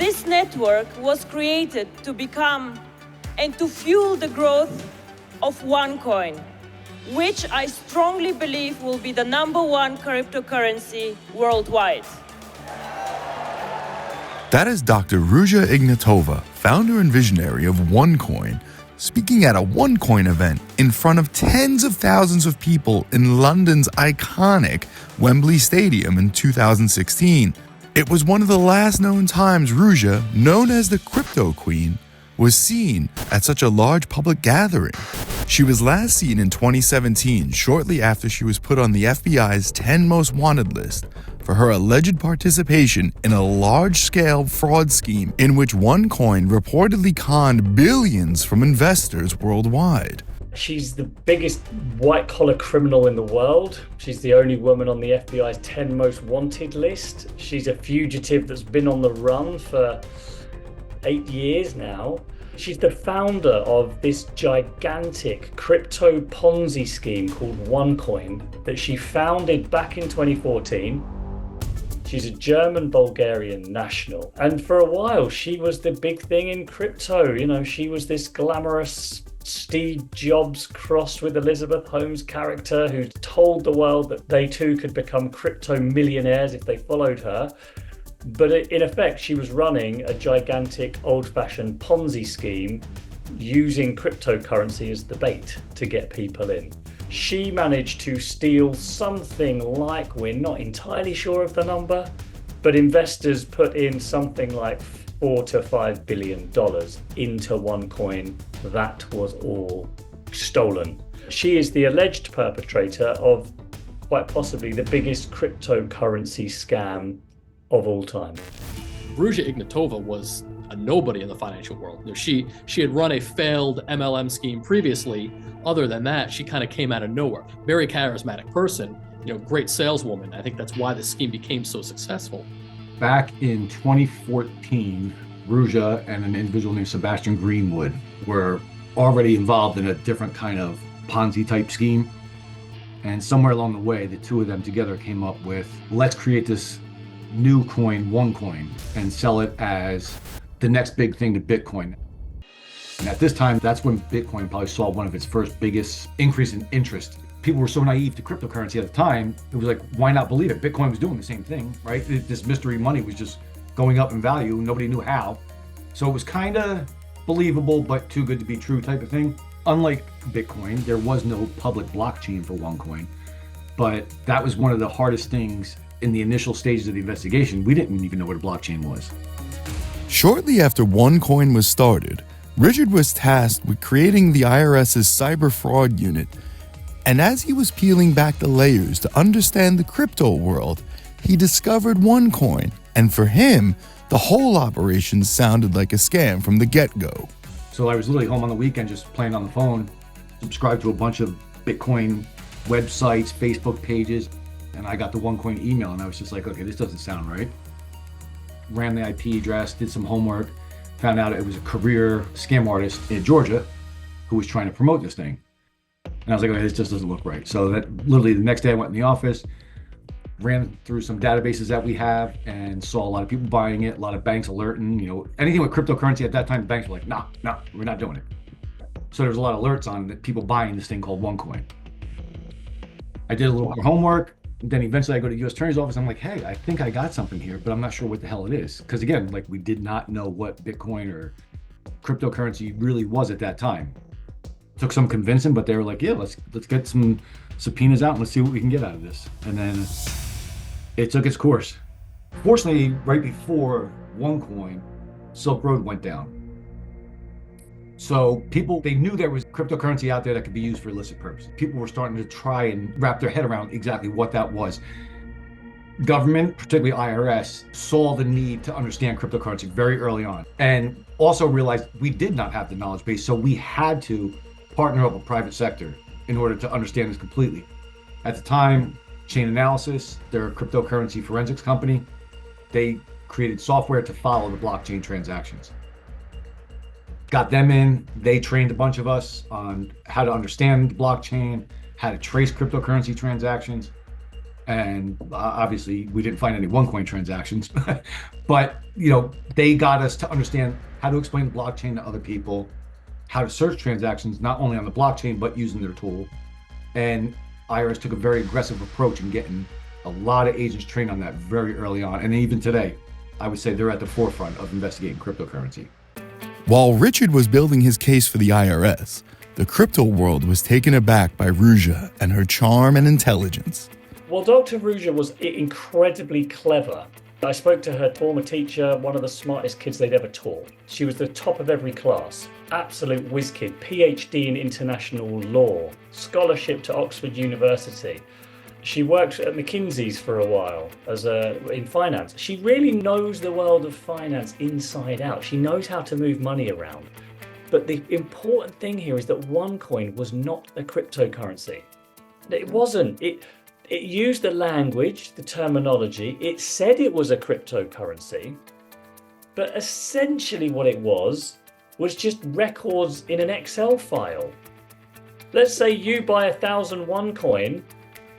This network was created to become and to fuel the growth of OneCoin, which I strongly believe will be the #1 cryptocurrency worldwide. That is Dr. Ruja Ignatova, founder and visionary of OneCoin, speaking at a OneCoin event in front of tens of thousands of people in London's iconic Wembley Stadium in 2016. It was one of the last known times Ruja, known as the CryptoQueen, was seen at such a large public gathering. She was last seen in 2017, shortly after she was put on the FBI's 10 most wanted list for her alleged participation in a large-scale fraud scheme in which OneCoin reportedly conned billions from investors worldwide. She's the biggest white-collar criminal in the world. She's the only woman on the FBI's 10 most wanted list. She's a fugitive that's been on the run for 8 years now. She's the founder of this gigantic crypto Ponzi scheme called OneCoin that she founded back in 2014. She's a German-Bulgarian national. And for a while, she was the big thing in crypto. You know, she was this glamorous Steve Jobs crossed with Elizabeth Holmes character who told the world that they too could become crypto millionaires if they followed her. But in effect, she was running a gigantic old-fashioned Ponzi scheme using cryptocurrency as the bait to get people in. She managed to steal something like, we're not entirely sure of the number, but investors put in something like $4 to $5 billion into OneCoin. That was all stolen. She is the alleged perpetrator of quite possibly the biggest cryptocurrency scam of all time. Ruja Ignatova was a nobody in the financial world. You know, she had run a failed MLM scheme previously. Other than that, she kind of came out of nowhere. Very charismatic person, you know, great saleswoman. I think that's why the scheme became so successful. Back in 2014, Ruja and an individual named Sebastian Greenwood were already involved in a different kind of Ponzi type scheme. And somewhere along the way, the two of them together came up with, let's create this new coin, OneCoin, and sell it as the next big thing to Bitcoin. And at this time, that's when Bitcoin probably saw one of its first biggest increase in interest. People were so naive to cryptocurrency at the time, it was like, why not believe it? Bitcoin was doing the same thing, right? This mystery money was just going up in value. Nobody knew how. So it was kind of believable, but too good to be true type of thing. Unlike Bitcoin, there was no public blockchain for OneCoin, but that was one of the hardest things in the initial stages of the investigation. We didn't even know what a blockchain was. Shortly after OneCoin was started, Richard was tasked with creating the IRS's cyber fraud unit. And as he was peeling back the layers to understand the crypto world, he discovered OneCoin. And for him, the whole operation sounded like a scam from the get-go. So I was literally home on the weekend just playing on the phone, subscribed to a bunch of Bitcoin websites, Facebook pages, and I got the OneCoin email and I was just like, okay, this doesn't sound right. Ran the IP address, did some homework, found out it was a career scam artist in Georgia who was trying to promote this thing. And I was like, okay, this just doesn't look right. So that literally the next day I went in the office, ran through some databases that we have and saw a lot of people buying it, a lot of banks alerting, you know, anything with cryptocurrency at that time, the banks were like, no, we're not doing it. So there was a lot of alerts on people buying this thing called OneCoin. I did a little more homework. Then eventually I go to the US Attorney's office. I'm like, hey, I think I got something here, but I'm not sure what the hell it is. Because again, like we did not know what Bitcoin or cryptocurrency really was at that time. Took some convincing, but they were like, yeah, let's get some subpoenas out and let's see what we can get out of this. And then it took its course. Fortunately, right before OneCoin, Silk Road went down. So they knew there was cryptocurrency out there that could be used for illicit purposes. People were starting to try and wrap their head around exactly what that was. Government, particularly IRS, saw the need to understand cryptocurrency very early on and also realized we did not have the knowledge base, so we had to partner up with private sector in order to understand this completely. At the time, Chain Analysis, their cryptocurrency forensics company, they created software to follow the blockchain transactions. Got them in, they trained a bunch of us on how to understand the blockchain, how to trace cryptocurrency transactions. And obviously we didn't find any OneCoin transactions, but they got us to understand how to explain the blockchain to other people, how to search transactions, not only on the blockchain, but using their tool. And IRS took a very aggressive approach in getting a lot of agents trained on that very early on. And even today, I would say they're at the forefront of investigating cryptocurrency. While Richard was building his case for the IRS, the crypto world was taken aback by Ruja and her charm and intelligence. Well, Dr. Ruja was incredibly clever. I spoke to her former teacher, one of the smartest kids they'd ever taught. She was the top of every class, absolute whiz kid, PhD in international law, scholarship to Oxford University. She worked at McKinsey's for a while in finance. She really knows the world of finance inside out. She knows how to move money around. But the important thing here is that OneCoin was not a cryptocurrency. It wasn't. It used the language, the terminology. It said it was a cryptocurrency, but essentially what it was just records in an Excel file. Let's say you buy 1,000 OneCoin,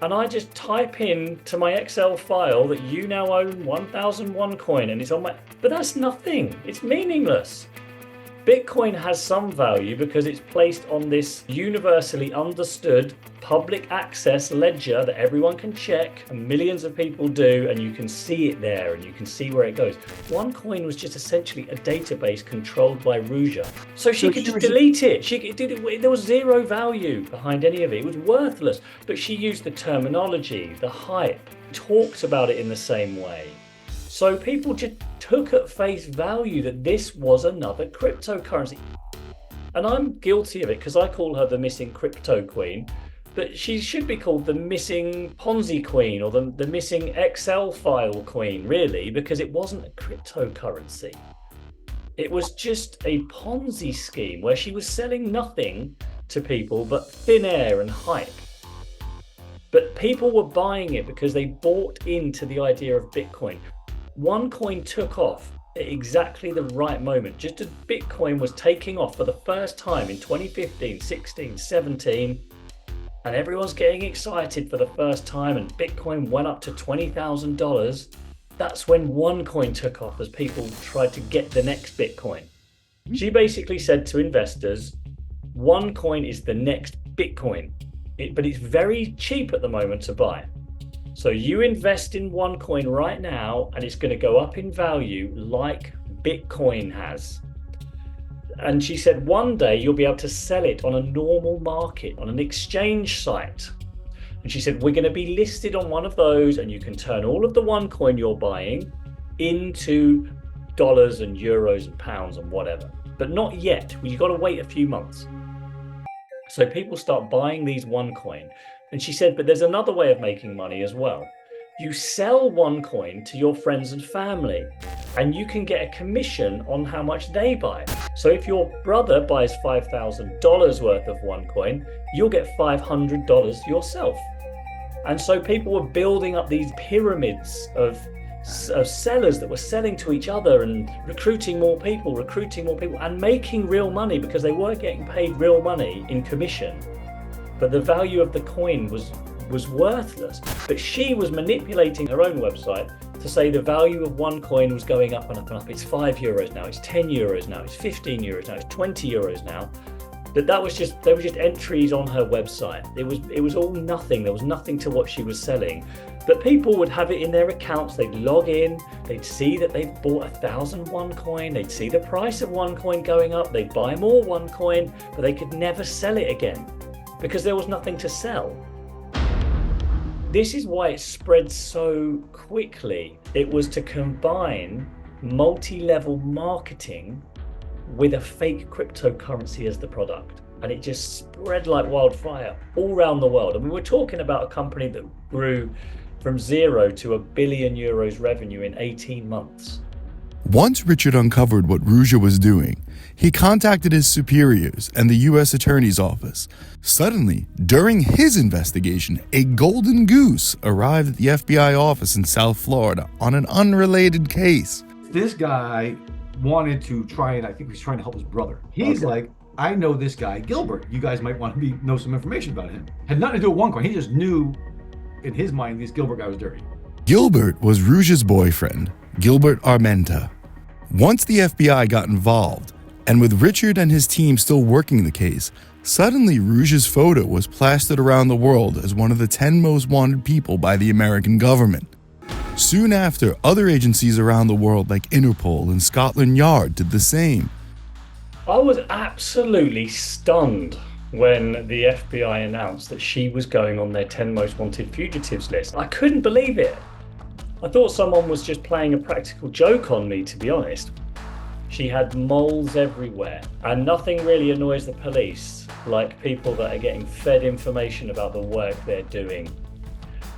and I just type in to my Excel file that you now own 1,000 OneCoin, and it's on my. But that's nothing. It's meaningless. Bitcoin has some value because it's placed on this universally understood public access ledger that everyone can check, and millions of people do, and you can see it there and you can see where it goes. OneCoin was just essentially a database controlled by Ruja. So she could just delete it. There was zero value behind any of it. It was worthless. But she used the terminology, the hype, talked about it in the same way. So people just took at face value that this was another cryptocurrency. And I'm guilty of it because I call her the missing crypto queen, but she should be called the missing Ponzi queen or the missing Excel file queen, really, because it wasn't a cryptocurrency. It was just a Ponzi scheme where she was selling nothing to people but thin air and hype. But people were buying it because they bought into the idea of Bitcoin. OneCoin took off at exactly the right moment. Just as Bitcoin was taking off for the first time in 2015, 16, 17, and everyone's getting excited for the first time, and Bitcoin went up to $20,000. That's when OneCoin took off as people tried to get the next Bitcoin. She basically said to investors, OneCoin is the next Bitcoin, but it's very cheap at the moment to buy. So you invest in OneCoin right now and it's going to go up in value like Bitcoin has. And she said one day you'll be able to sell it on a normal market, on an exchange site. And she said we're going to be listed on one of those and you can turn all of the OneCoin you're buying into dollars and euros and pounds and whatever. But not yet. You've got to wait a few months. So people start buying these OneCoin. And she said, but there's another way of making money as well. You sell OneCoin to your friends and family, and you can get a commission on how much they buy. So if your brother buys $5,000 worth of OneCoin, you'll get $500 yourself. And so people were building up these pyramids of sellers that were selling to each other and recruiting more people, and making real money because they were getting paid real money in commission. But the value of the coin was worthless. But she was manipulating her own website to say the value of OneCoin was going up and up and up. It's €5 now, it's €10 now, it's €15 now, it's €20 now. But they were just entries on her website. It was all nothing. There was nothing to what she was selling. But people would have it in their accounts. They'd log in. They'd see that they've bought 1,000 OneCoin. They'd see the price of OneCoin going up. They'd buy more OneCoin, but they could never sell it again because there was nothing to sell. This is why it spread so quickly. It was to combine multi-level marketing with a fake cryptocurrency as the product. And it just spread like wildfire all around the world. I mean, we're talking about a company that grew from zero to €1 billion revenue in 18 months. Once Richard uncovered what Ruja was doing, he contacted his superiors and the U.S. Attorney's Office. Suddenly, during his investigation, a golden goose arrived at the FBI office in South Florida on an unrelated case. This guy wanted to try and I think he was trying to help his brother. He's like, I know this guy, Gilbert. You guys might want to know some information about him. Had nothing to do with OneCoin. He just knew in his mind, this Gilbert guy was dirty. Gilbert was Ruja's boyfriend, Gilbert Armenta. Once the FBI got involved, and with Richard and his team still working the case, suddenly Ruja's photo was plastered around the world as one of the 10 most wanted people by the American government. Soon after, other agencies around the world like Interpol and Scotland Yard did the same. I was absolutely stunned when the FBI announced that she was going on their 10 most wanted fugitives list. I couldn't believe it. I thought someone was just playing a practical joke on me, to be honest. She had moles everywhere, and nothing really annoys the police like people that are getting fed information about the work they're doing.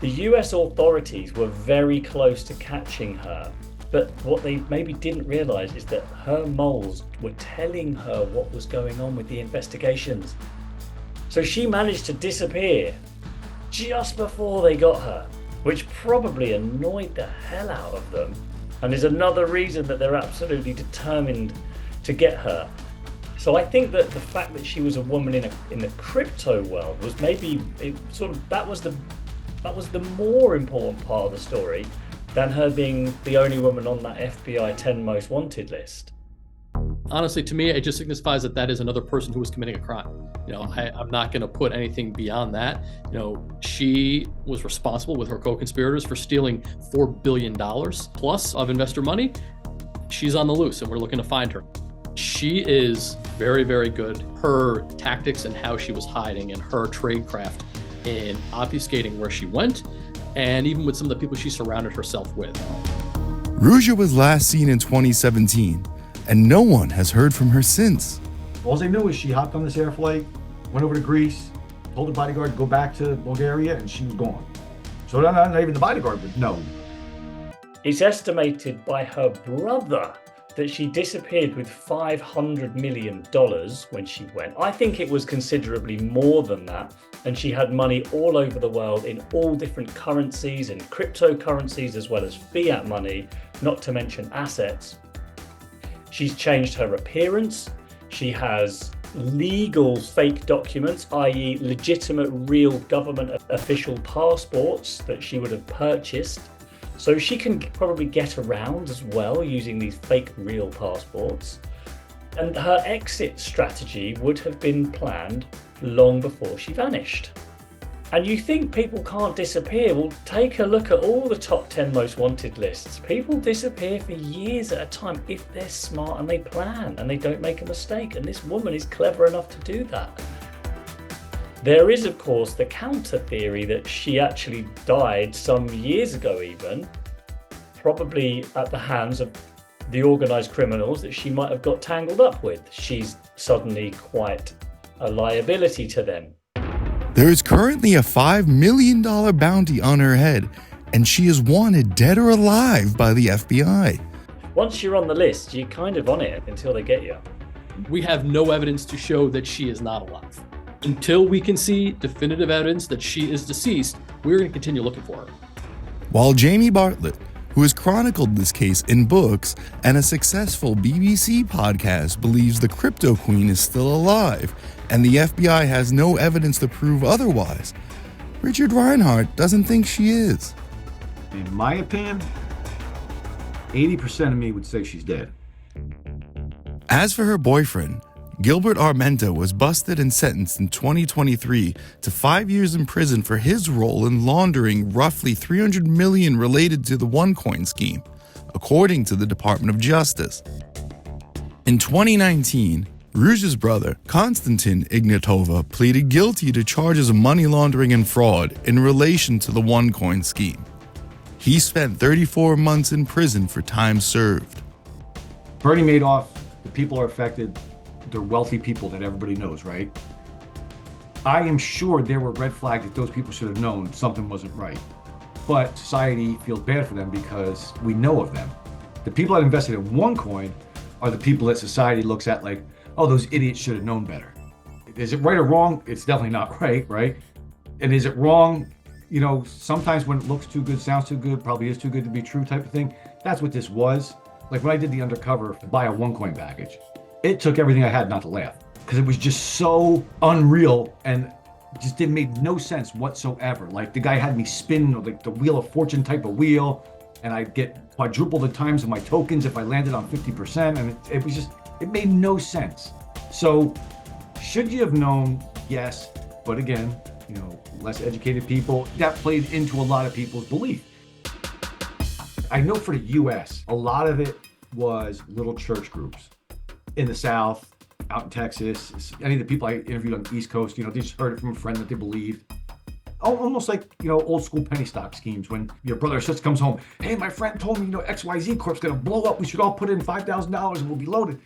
The US authorities were very close to catching her, but what they maybe didn't realize is that her moles were telling her what was going on with the investigations. So she managed to disappear just before they got her, which probably annoyed the hell out of them, and is another reason that they're absolutely determined to get her. So I think that the fact that she was a woman in the crypto world was maybe that was the more important part of the story than her being the only woman on that FBI 10 most wanted list. Honestly, to me, it just signifies that that is another person who was committing a crime. I'm not going to put anything beyond that. She was responsible with her co-conspirators for stealing $4 billion plus of investor money. She's on the loose, and we're looking to find her. She is very, very good. Her tactics and how she was hiding and her tradecraft in obfuscating where she went, and even with some of the people she surrounded herself with. Ruja was last seen in 2017, and no one has heard from her since. All they knew is she hopped on this air flight, went over to Greece, told the bodyguard to go back to Bulgaria, and she was gone. So not even the bodyguard would know. It's estimated by her brother that she disappeared with $500 million when she went. I think it was considerably more than that, and she had money all over the world in all different currencies and cryptocurrencies as well as fiat money, not to mention assets. She's changed her appearance. She has legal fake documents, i.e. legitimate real government official passports that she would have purchased. So she can probably get around as well using these fake real passports. And her exit strategy would have been planned long before she vanished. And you think people can't disappear? Well, take a look at all the top 10 most wanted lists. People disappear for years at a time if they're smart and they plan and they don't make a mistake. And this woman is clever enough to do that. There is, of course, the counter theory that she actually died some years ago even, probably at the hands of the organised criminals that she might have got tangled up with. She's suddenly quite a liability to them. There is currently a $5 million bounty on her head, and she is wanted dead or alive by the FBI. Once you're on the list, you're kind of on it until they get you. We have no evidence to show that she is not alive. Until we can see definitive evidence that she is deceased, we're going to continue looking for her. While Jamie Bartlett, who has chronicled this case in books and a successful BBC podcast, believes the CryptoQueen is still alive and the FBI has no evidence to prove otherwise, Richard Reinhardt doesn't think she is. In my opinion, 80% of me would say she's dead. As for her boyfriend, Gilbert Armenta was busted and sentenced in 2023 to 5 years in prison for his role in laundering roughly $300 million related to the OneCoin scheme, according to the Department of Justice. In 2019, Ruja's brother, Konstantin Ignatova, pleaded guilty to charges of money laundering and fraud in relation to the OneCoin scheme. He spent 34 months in prison for time served. Bernie Madoff, the people are affected. They're wealthy people that everybody knows, right? I am sure there were red flags that those people should have known something wasn't right. But society feels bad for them because we know of them. The people that invested in OneCoin are the people that society looks at like, oh, those idiots should have known better. Is it right or wrong? It's definitely not right, right? And is it wrong? Sometimes when it looks too good, sounds too good, probably is too good to be true type of thing. That's what this was. Like when I did the undercover to buy a OneCoin package, it took everything I had not to laugh because it was just so unreal. And just didn't make no sense whatsoever. Like the guy had me spin like the Wheel of Fortune type of wheel, and I'd get quadruple the times of my tokens if I landed on 50%. And it was just, it made no sense. So should you have known? Yes. But again, you know, less educated people, that played into a lot of people's belief. I know for the US, a lot of it was little church groups in the South, out in Texas. Any of the people I interviewed on the East Coast, you know, they just heard it from a friend that they believed. Almost like, you know, old school penny stock schemes when your brother or sister comes home, hey, my friend told me, you know, XYZ Corp's gonna blow up. We should all put in $5,000 and we'll be loaded.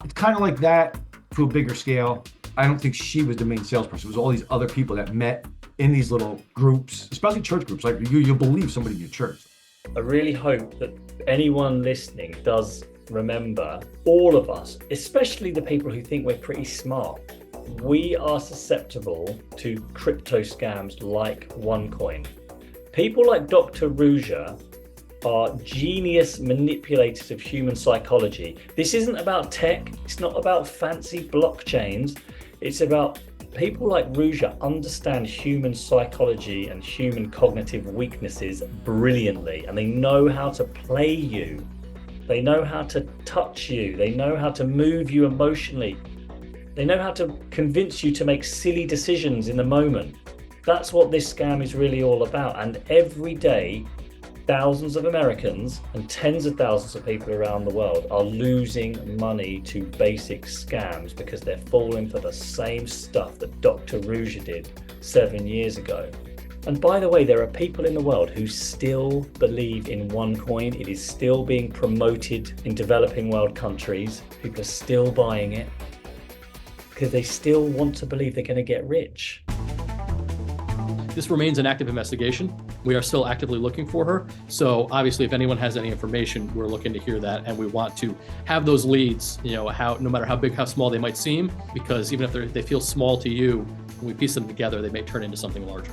It's kind of like that to a bigger scale. I don't think she was the main salesperson. It was all these other people that met in these little groups, especially church groups. Like you believe somebody in your church. I really hope that anyone listening does remember, all of us, especially the people who think we're pretty smart, we are susceptible to crypto scams like OneCoin. People like Dr. Ruja are genius manipulators of human psychology. This isn't about tech, it's not about fancy blockchains, it's about people like Ruja understand human psychology and human cognitive weaknesses brilliantly, and they know how to play you. They know how to touch you. They know how to move you emotionally. They know how to convince you to make silly decisions in the moment. That's what this scam is really all about. And every day, thousands of Americans and tens of thousands of people around the world are losing money to basic scams because they're falling for the same stuff that Dr. Ruja did 7 years ago. And by the way, there are people in the world who still believe in OneCoin. It is still being promoted in developing world countries. People are still buying it because they still want to believe they're going to get rich. This remains an active investigation. We are still actively looking for her. So obviously, if anyone has any information, we're looking to hear that, and we want to have those leads, you know, no matter how big, how small they might seem, because even if they feel small to you, when we piece them together, they may turn into something larger.